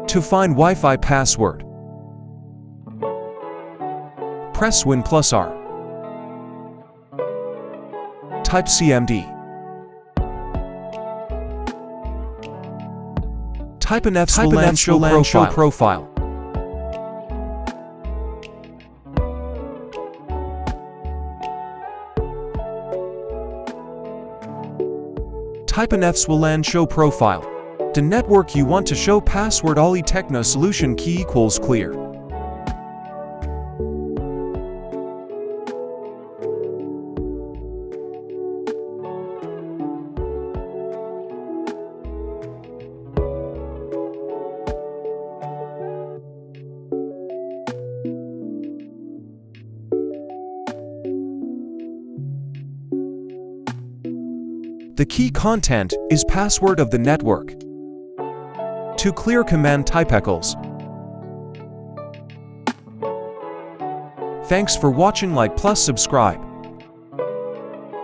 To find Wi-Fi password, press Win plus R. Type cmd. Type an F/LAN show profile. Type an F/LAN show profile. The network you want to show password Ali Techno solution key equals clear. The key content is password of the network. To clear command type equals. Thanks for watching. Like plus subscribe.